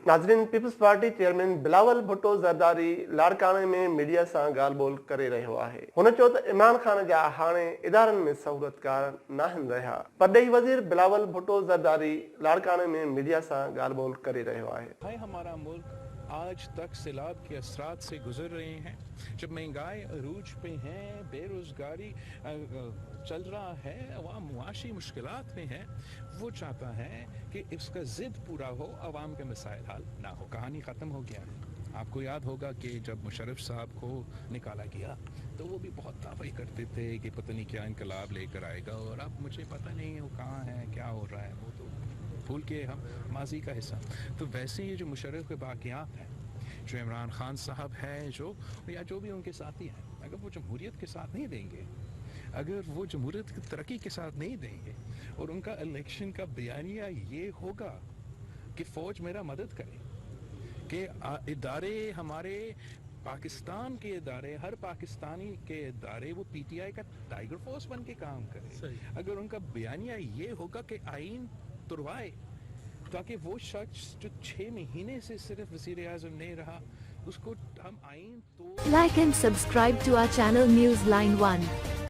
नाज़रीन, पीपल्स पार्टी चेयरमैन बिलावल भुट्टो ज़रदारी लाड़काणे में मीडिया सां ॻाल्हि ॿोल करे रहियो आहे। हुन चयो त इमरान ख़ान जा हाणे इदारनि में सहूलियतकार नाहिनि रहिया। परॾेही वज़ीर बिलावल भुट्टो ज़रदारी लाड़काणे में मीडिया सां ॻाल्हि ॿोल करे रहियो आहे। हमारा मुल्क आज तक सैलाब के असरात से गुजर रहे हैं, जब महंगाई अरूज पे है, बेरोजगारी चल रहा है, अवाम मुआशी मुश्किलात में है, वो चाहता है कि इसका जिद पूरा हो, अवाम के मसाइल हल ना हो। कहानी ख़त्म हो गया। आपको याद होगा कि जब मुशर्रफ साहब को निकाला गया तो वो भी बहुत दावे करते थे कि पता नहीं क्या इनकलाब लेकर आएगा, और अब मुझे पता नहीं है वो कहाँ है, क्या हो रहा है, वो तो भूल के हम माजी का हिस्सा। तो वैसे ये जो मुशर्रफ के बाक़ियात हैं, जो इमरान खान साहब है, जो या जो भी उनके साथी हैं, अगर वो जमहूरियत के साथ नहीं देंगे, अगर वो जमहूरियत की तरक्की के साथ नहीं देंगे, और उनका इलेक्शन का बयानिया ये होगा कि फ़ौज मेरा मदद करे, कि इदारे हमारे पाकिस्तान के इदारे, हर पाकिस्तानी के इदारे वो पीटीआई का टाइगर फोर्स बन के काम करे, अगर उनका बयानिया ये होगा कि आइन तुरवाए, ताकि वो शख्स जो 6 महीने से सिर्फ वज़ीर आज़म नहीं रहा, उसको हम आइन तो Like and subscribe to our channel Newsline 1.